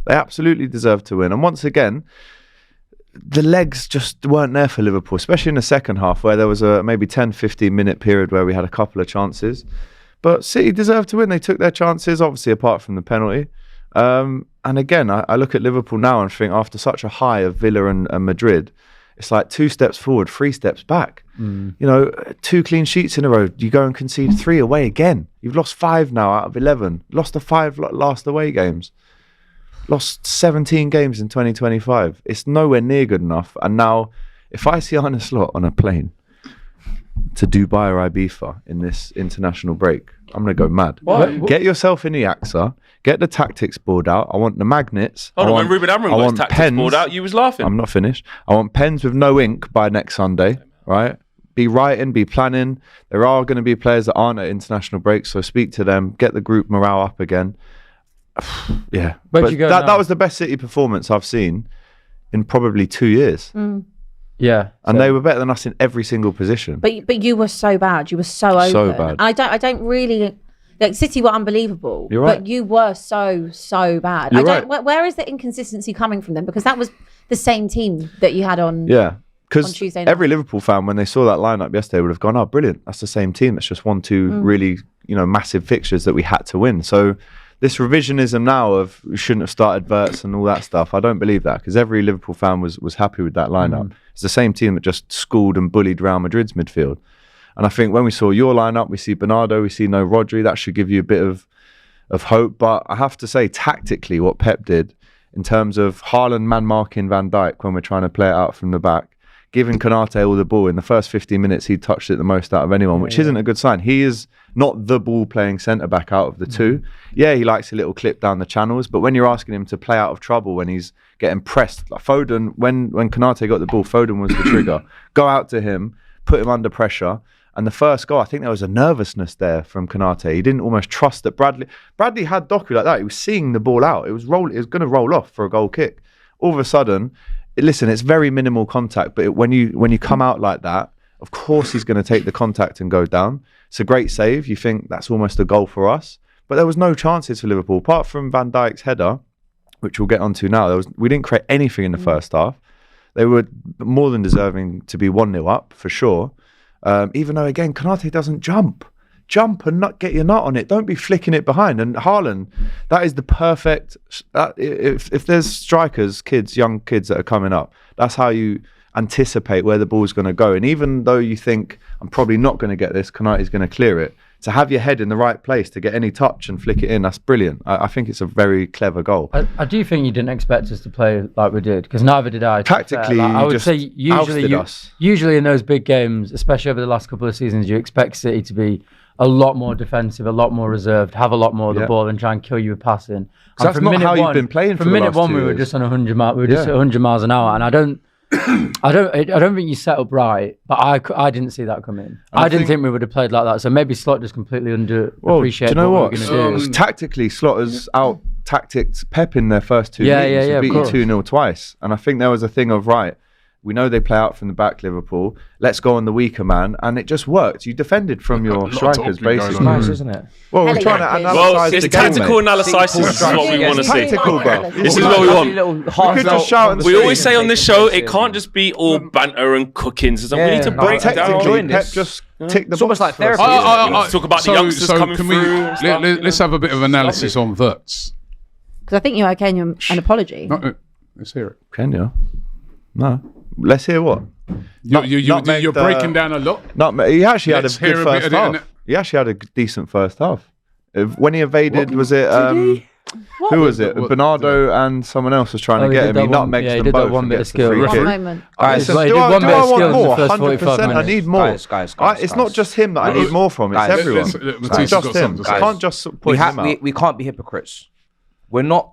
They absolutely deserved to win. And once again, the legs just weren't there for Liverpool, especially in the second half where there was a maybe 10-15 minute period where we had a couple of chances. But City deserved to win. They took their chances, obviously apart from the penalty. And again, I look at Liverpool now and think after such a high of Villa and Madrid, it's like 2 steps forward, 3 steps back. You know, 2 clean sheets in a row. You go and concede 3 away again. You've lost 5 now out of 11. Lost the 5 last away games. Lost 17 games in 2025. It's nowhere near good enough. And now, if I see Arne Slot on a plane to Dubai or Ibiza in this international break, I'm going to go mad. What? Get yourself in the AXA. Get the tactics board out. I want the magnets. Hold on, when Ruben Amorim got his tactics board out, you was laughing. I'm not finished. I want pens with no ink by next Sunday, right? Be writing, be planning. There are going to be players that aren't at international breaks, so speak to them. Get the group morale up again. Yeah, but that was the best City performance I've seen in probably 2 years. Yeah, and they were better than us in every single position. But you were so bad. You were so open. So bad. I don't really like City were unbelievable. You're right. But you were so bad. You're right. Where is the inconsistency coming from then? Because that was the same team that you had on. Yeah. Because every night. Liverpool fan, when they saw that lineup yesterday, would have gone, "Oh, brilliant! That's the same team. That's just 1-2 really, massive fixtures that we had to win." So this revisionism now of we shouldn't have started Wirtz and all that stuff, I don't believe that, because every Liverpool fan was happy with that lineup. It's the same team that just schooled and bullied Real Madrid's midfield. And I think when we saw your lineup, we see Bernardo, we see no Rodri. That should give you a bit of hope. But I have to say, tactically, what Pep did in terms of Haaland man-marking Van Dijk when we're trying to play it out from the back, giving Konate all the ball. In the first 15 minutes, he touched it the most out of anyone, which isn't a good sign. He is not the ball-playing centre-back out of the two. Yeah, he likes a little clip down the channels, but when you're asking him to play out of trouble when he's getting pressed, like Foden, when Konate got the ball, Foden was the trigger. Go out to him, put him under pressure. And the first goal, I think there was a nervousness there from Konate. He didn't almost trust that Bradley had Doku like that. He was seeing the ball out. It was going to roll off for a goal kick. All of a sudden, listen, it's very minimal contact, but when you come out like that, of course he's going to take the contact and go down. It's a great save. You think that's almost a goal for us. But there was no chances for Liverpool, apart from Van Dijk's header, which we'll get onto now. We didn't create anything in the first half. They were more than deserving to be 1-0 up, for sure. Even though, again, Konate doesn't jump and not get your nut on it. Don't be flicking it behind. And Haaland, that is the perfect. If there's strikers, young kids that are coming up, that's how you anticipate where the ball's going to go. And even though you think I'm probably not going to get this, Konate's going to clear it. To have your head in the right place to get any touch and flick it in, that's brilliant. I think it's a very clever goal. I do think you didn't expect us to play like we did, because neither did I. Tactically, I would just say usually in those big games, especially over the last couple of seasons, you expect City to be a lot more defensive, a lot more reserved, have a lot more of the ball and try and kill you with passing. That's not how you've been playing from minute one. We were just on 100 miles. We were just at 100 miles an hour, and I don't think you set up right, but I didn't see that coming. I didn't think we would have played like that. So maybe Slot just completely underappreciated do you know what we were going to do. Tactically, Slot has out-tacticked Pep in their first 2 meetings. He beat you 2-0 twice. And I think there was a thing of, right, we know they play out from the back, Liverpool. Let's go on the weaker man. And it just worked. You defended from your strikers, basically. It's nice, isn't it? Well, we're trying to analyse the game, tactical analysis. This is what we want to see. Tactical, bro. This is what we want. We could just shout and we always say on this show, it can't just be all banter and cookings. We need to break it down. Pep just tick the It's almost like therapy. Talk about the youngsters coming through. Let's have a bit of analysis on Wirtz. Because I think you owe Kenya an apology. Let's hear it. Kenya? No. Let's hear what? You're breaking down a lot. He actually had a good first half. He actually had a decent first half. When he evaded, was it... who was it? Bernardo and someone else was trying to get him. He nutmegs them both. He did that one bit of skill. One moment. Guys, do I want more? 100%. I need more. It's not just him that I need more from. It's everyone. It's just him. I can't just point him out. We can't be hypocrites. We're not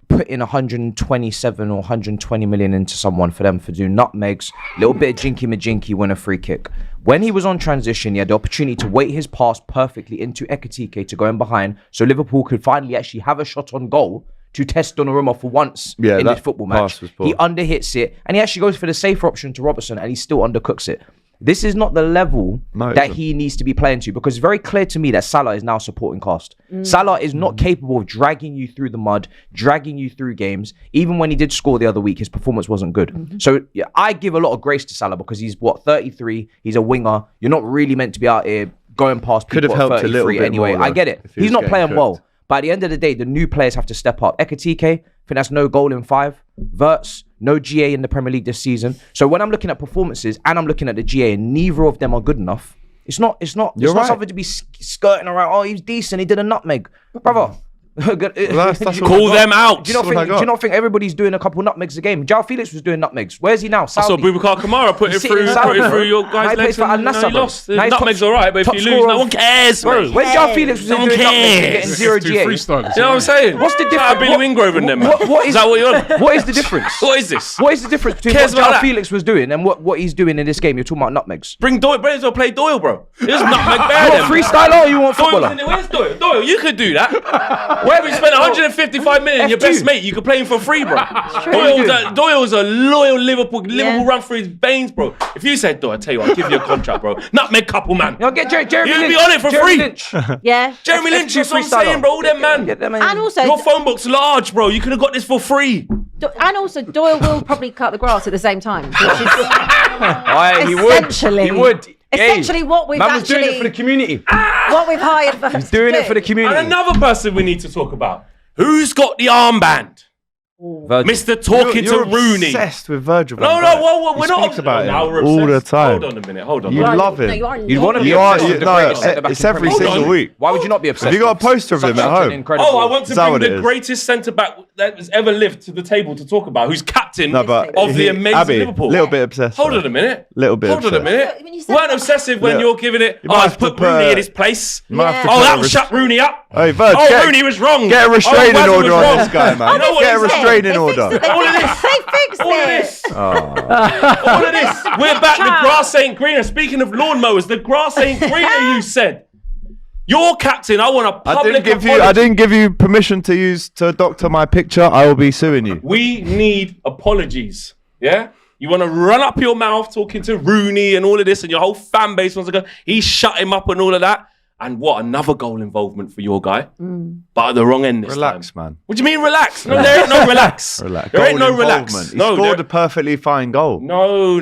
putting 127 or 120 million into someone for them to do nutmegs, little bit of jinky-majinky, win a free kick. When he was on transition, he had the opportunity to weight his pass perfectly into Ekitike to go in behind, so Liverpool could finally actually have a shot on goal to test Donnarumma for once in this football match. He underhits it, and he actually goes for the safer option to Robertson, and he still undercooks it. This is not the level that isn't. he needs to be playing to, because it's very clear to me that Salah is now supporting cast. Salah is not capable of dragging you through the mud, dragging you through games. Even when he did score the other week, his performance wasn't good. So yeah, I give a lot of grace to Salah because he's 33. He's a winger. You're not really meant to be out here going past people Could have at helped a little 33 bit anyway. more, I get it. if he He's was not getting playing cooked. well. But at the end of the day, the new players have to step up. Ekatike, I think that's no goal in 5. Verts, no GA in the Premier League this season. So when I'm looking at performances and I'm looking at the GA and neither of them are good enough, it's not right. something to be skirting around. Oh, he's decent. He did a nutmeg, brother. that's Call them out. Do you not think everybody's doing a couple nutmegs a game? João Felix was doing nutmegs. Where's he now? I saw Saudi. Boubacar Kamara put it through your Now guys' he plays legs for and Al-Nassr, he bro. lost. Now he's Nutmeg's top- alright, but if top you lose, scorer no of- one cares, bro. When João Felix was No one doing nutmegs, cares. getting 0 Two GA. freestylers. You know what I'm saying? What's the difference? Billy Wingrove and them, man. What Is that what you're on? What is the difference? What is this? What is the difference between Cares what about João that? Felix was doing and what he's doing in this game? You're talking about nutmegs. Bring Doyle. Bray's will play Doyle, bro. There's nutmeg You bear want them. freestyler or you want Doyle was footballer? in there. Where's Doyle? Doyle, you could do that. Where you spent 155 million, your F2. best mate, you could play him for free, bro. true. Doyle's a loyal Liverpool Yeah. run through his veins, bro. If you said Doyle, I tell you what, I'll give you a contract, bro. Nutmeg couple, man. You'll get Jeremy You'd Lynch. be on it for Jeremy free. Lynch. Yeah. Jeremy Lynch, F2 that's what I'm freestyler. saying, bro. All them, man. Get them in. And also, Your phone book's large, bro. You could have got this for free. Doyle will probably cut the grass at the same time. Which is Aye, he would. essentially, He would. essentially what we've Man was actually, doing it for the community. what we've hired for. He's doing it for the community. And another person we need to talk about. Who's got the armband? Virgil. Mr. Talking You're to Rooney. obsessed with Virgil. No, van no, Dijk. well, You we're not speak about now him we're all the obsessed. time. Hold on a minute. Hold on. You Hold on. love him. No, you are. You'd want to be You are- obsessed with the no, greatest centre-back it's in every Premier League. single week. Why would you not be obsessed? Have you got a with him? poster of him Such at an home? incredible- Oh, I want to Is that bring what it the is? greatest centre back that has ever lived to the table to talk about, who's captain No, but of the amazing Abby, Liverpool. little bit obsessed. Hold though. on a minute. Little bit Hold on a obsessed. minute. When you You said weren't that- obsessive when Yeah. you're giving it. You Oh, might let's have to put Rooney put- in his place. You might have to Oh, put that a will res- shut Rooney up. Hey, Virg, Oh, Rooney was wrong. Get a restraining Wazza order was on wrong. this guy, man. You know what Get a it is? restraining order. All of this. They fixed All of it. this. All of this. We're back. The grass ain't greener. Speaking of lawnmowers, the grass ain't greener, you said. You're captain. I want a public apology. I didn't give you permission to doctor my picture. I will be suing you. We need apologies. Yeah? You want to run up your mouth talking to Rooney and all of this, and your whole fan base wants to go, he shut him up and all of that. And what? Another goal involvement for your guy. But at the wrong end this Relax, time. man. What do you mean relax? No, there ain't no relax. Relax. There ain't Goal no relax. involvement. He No, scored there- a perfectly fine goal. No.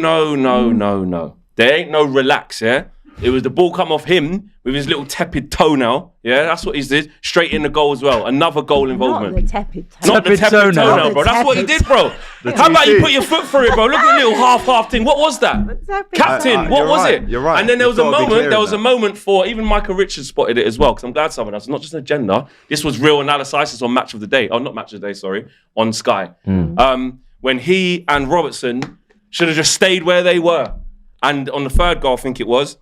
There ain't no relax, yeah? It was the ball come off him with his little tepid toenail. Yeah, that's what he did. Straight in the goal as well. Another goal involvement. Not the tepid toe. Not the Tepid tepid toenail. toenail, bro. That's what he did, bro. How about you put your foot through it, bro? Look at the little half thing. What was that? Tepid Captain, toe. what You're was right, it? you're right. And then there was a You've got to be moment. clear There in was a that. moment for even Michael Richards spotted it as well. Because I'm glad someone else, not just an agenda. This was real analysis on Match of the Day. Oh, not Match of the Day. Sorry, on Sky. When he and Robertson should have just stayed where they were, and on the third goal, I think it was,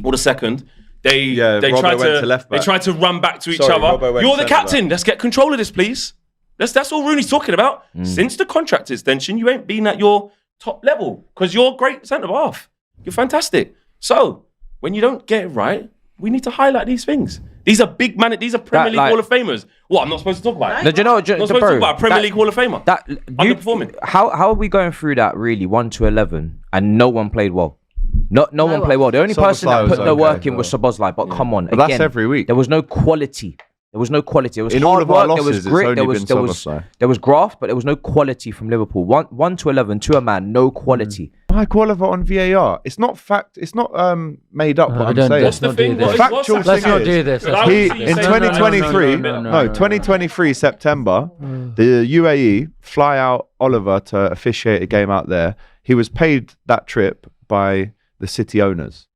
or the second. They Robbo tried went to left they back. tried to run back to each Sorry, other. Robbo went You're the centre captain. Let's get control of this, please. That's all Rooney's talking about. Since the contract extension, you ain't been at your top level because you're great centre half. You're fantastic. So when you don't get it right, we need to highlight these things. These are big man. These are Premier League Hall of Famers. What? I'm not supposed to talk about it. No, do you know, I'm not supposed to talk about a Premier League Hall of Famer. Underperforming. How are we going through that really 1 to 11 and no one played well? No one played well. The only person that Szoboszlai put was the okay, work in but- was Szoboszlai. But come on, But that's again, every week. There was no quality. There was no quality. It was In hard all of our work. There was losses, it's grit. only There was been there was Szoboszlai. there was graft, but there was no quality from Liverpool. 1 to 11 to a man, no quality. High quality on VAR. It's not fact. It's not made up. What I I'm don't- saying. What's the not do thing? this. What's Factual actually- Let's thing not is- do this. I Let's was He saying- in No, 2023, no. 2023 September, the UAE fly out Oliver to officiate a game out there. He was paid that trip by the city owners.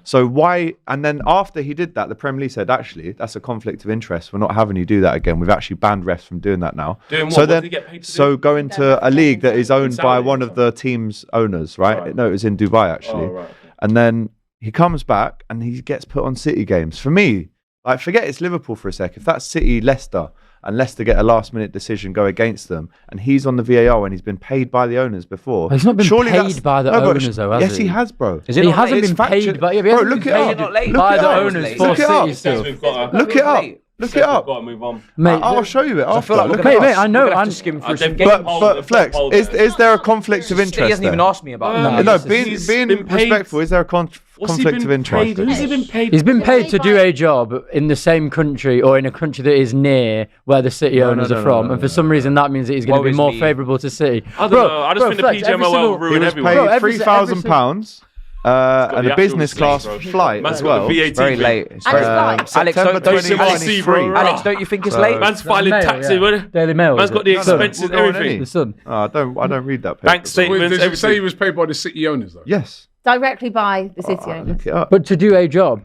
So why? And then after he did that, the Premier League said, actually, that's a conflict of interest. We're not having you do that again. We've actually banned refs from doing that now. Doing what? So What then, did he get paid to so do? go into a league that is owned by Saudi one or of the team's owners, right? Right. No, it was in Dubai actually. Oh, right, okay. And then he comes back and he gets put on City games. For me, like, forget it's Liverpool for a sec. If that's City, Leicester, and Leicester get a last-minute decision go against them, and he's on the VAR and he's been paid by the owners before. He's not been surely paid that's- by the No, but owners, though, has Yes, he? he has, bro. Is it He not hasn't late? been factual- paid by, Bro, look it up. Not late. by Look it the up. owners Look for it up. City still. We've got a- Look it up. Look it up. Got to move on. Mate, I'll show you it I after. feel like we're Look gonna it mate, up. I know. we're gonna have I'm to skim through they've some got- games. But Flex, is there a conflict of He interest hasn't even there? asked me about that. No, He's being been paid- respectful, is there a What's he conflict been of interest? paid? Who's he been paid? He's been paid to paid do by- a job in the same country or in a country that is near where the City owners are from, and for some reason that means that he's going to Woe be is more me. favourable to City. I don't know. I just think the Flex, every PGMOL single- He ruined was everyone. paid Bro, £3,000 and the a business actual class receipt, bro. flight Man's as got well. the VAT It's very thing. late. It's And very it's late. like- Alex, September don't you 21 think is free. Alex, don't you think it's late? Man's filing Mail, taxes. yeah. What- Daily Mail. Man's is got the it? expenses, We'll go on everything. any. The Sun. Oh, I don't read that paper. Bank Wait, statements, does it say he everything. was paid by the City owners though? Yes. Directly by the City owners. Look it up. But to do a job.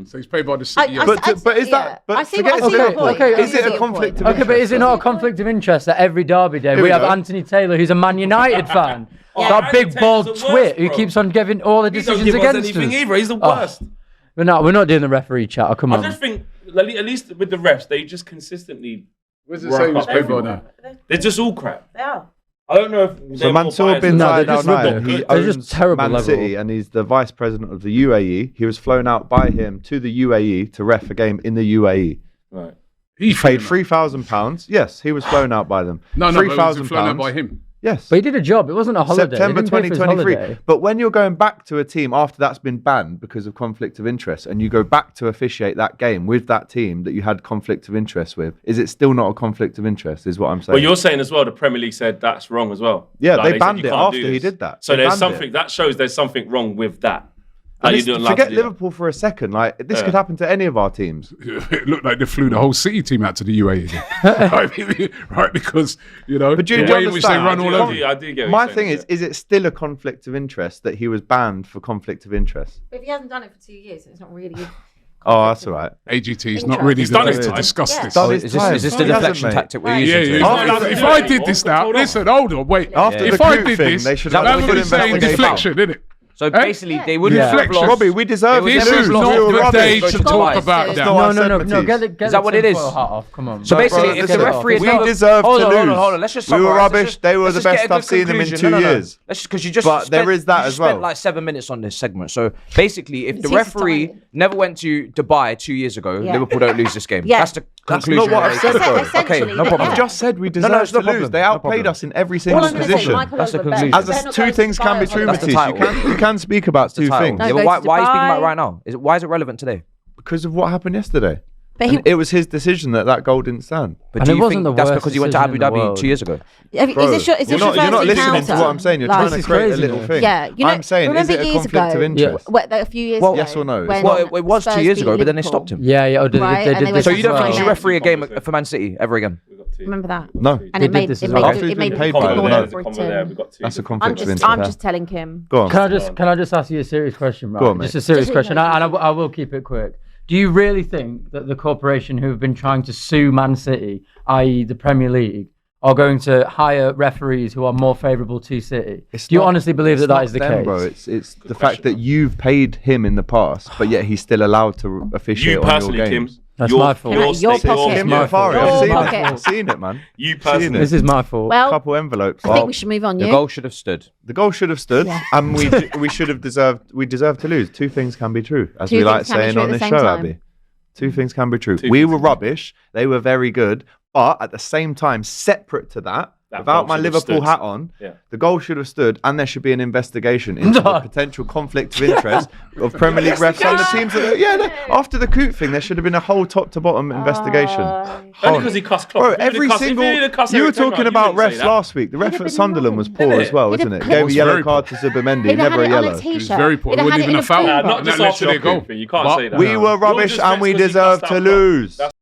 So he's paid by the City I- owners. But is that? yeah. But I see forget what- I see Liverpool. your point. Okay, Is it a conflict of Okay, interest? but is it not a conflict of interest that every Derby day Here we we have go. Anthony Taylor, who's a Man United fan? Oh, That Anthony big bald Taylor's the twit worst, who bro. keeps on giving all the He don't decisions give us against anything us. either. He's the Oh. worst. We're not doing the referee chat. Oh, come I on. just think, at least with the refs, they just consistently. Where does it say he was paid by now? They're just all crap. They are. I don't know if. So they're more Mansour biased bin than- No, they're Zayed Al just Nahyan, rubbish. he They're just owns terrible Man level. City and he's the vice president of the UAE. He was flown out by him to the UAE to ref a game in the UAE. Right. He paid £3,000. Yes, he was flown out by them. No, but was it flown out £3,000. by him? Yes. But he did a job. It wasn't a holiday. They September didn't pay for his 2023. holiday. But when you're going back to a team after that's been banned because of conflict of interest and you go back to officiate that game with that team that you had conflict of interest with, is it still not a conflict of interest, is what I'm saying? Well, you're saying as well, the Premier League said that's wrong as well. Yeah, Like, they said banned you it can't after do he this. did that. So They there's banned something it. that shows there's something wrong with that. Like, And you it's- don't allowed to forget do that. Liverpool for a second. Like this Yeah. could happen to any of our teams. It looked like they flew the whole City team out to the UAE again. right? Because, But do you the way in which they understand? run all over you. I do get what My you're thing saying, is it still a conflict of interest that he was banned for conflict of interest? But if he hasn't done it for 2 years, it's not really. Oh, that's all right. AGT is not really He's the done his place to time. discuss Yeah. this. Done Oh, his is this time. the He hasn't, deflection mate. tactic we're Yeah, using? yeah. today? not allowed to If do I it did anymore. this now, Hold on. listen, hold on, wait. After If the I Coop did thing, this, they should that have would put be him saying back in the deflection, isn't it? So basically, they wouldn't Yeah. have Deflection. lost. Robbie, we deserve It to was lose. just We not were the rubbish. day to talk about It's that. not No, our no, sympathies. get Is that what it is? Hat off. Come on. So basically, Bro, if the listen, referee, we deserve hold to on, lose. hold on, hold on. Let's just We were summarise. rubbish. Let's They were let's the just get best a good I've seen them in conclusion. 2 No. years. Let's just because you just. But there is that you as just well. Spent like 7 minutes on this segment. So basically, if the It's referee exciting. never went to Dubai 2 years ago, Yeah. Liverpool don't lose this game. Yeah. That's the That's conclusion. not what I've said, bro. Okay, no problem. I've just said we no, deserve it's no to lose. problem. They No outplayed problem. us in every All single I'm gonna say, position. Michael That's the Oliver conclusion. Best. As They're a, not two going things to can be Dubai true, on That's the Matisse. title. You can speak about two Title. things No, Yeah, but go why to why are you speaking about it Dubai. right now? Why is it relevant today? because of what happened yesterday. But he, And it was his decision that goal didn't stand. But And do it you wasn't think the that's worst because he went to decision Abu in the Dhabi world. 2 years ago? Bro, is this you're not your first listening to encounter? what I'm saying. You're Like- trying to This is create a crazy, little man. thing. Yeah, you know, I'm saying, is remember it a years conflict ago, of interest? A few years Well, ago. yes or no? when Well, it was 2 Spurs years beat ago, but then they Liverpool. stopped him. Yeah. Oh, Right, they and did they this. So went you don't to think you should final. referee a game for Man City ever again? Remember that? No. And They it made did this it as made well. it, After he's it made been it paid by more them, There's no. a for combo there. We've him. got two. That's a I'm conflict of just, interest. I'm just telling him. Go on. Can I just ask you a serious question, right? Go on, Just mate. a serious Just question, no, and I will keep it quick. Do you really think that the corporation who have been trying to sue Man City, i.e. the Premier League, are going to hire referees who are more favourable to City? It's Do you not- honestly believe that it's that not is the them, case? bro. It's the fact that you've paid him in the past, but yet he's still allowed to officiate You on your personally, Kim. games. That's your- my fault. your Your stake- pocket. Kim my Mafari, fault. I've seen Your it. pocket. I've seen it, man. You Seen personally. it. This is my fault. Well, Couple envelopes. I think we should move on. The You? goal should have stood. The goal should have stood, Yeah. and we should have deserved. We deserve to lose. Two things can be true, as Two we like things can be saying true on at the this same show, time. Abby. Two things can be true. Two We things were can be rubbish. They were very good, but at the same time, separate to that, That without goal my should have Liverpool stood. hat on, Yeah. the goal should have stood, and there should be an investigation into the potential conflict of interest of Premier League refs and the teams. After the Coop thing, there should have been a whole top to bottom investigation. Only because he cussed Klopp. Bro, If he every would've cussed- single. if he would've cussed You were Eric Ten Hag, talking you about wouldn't say refs that. last week. The ref at Sunderland was poor as well, wasn't it? He'd Gave a was yellow very card to Zubimendi, He'd have never a had it on yellow. a t-shirt. It was very poor. He'd It have wasn't had even in a foul. paper. Nah, And not that just led after to the their goal. Coop thing. You can't But say that. We were rubbish Your and we defence was deserve cussed to out, bro. lose. That's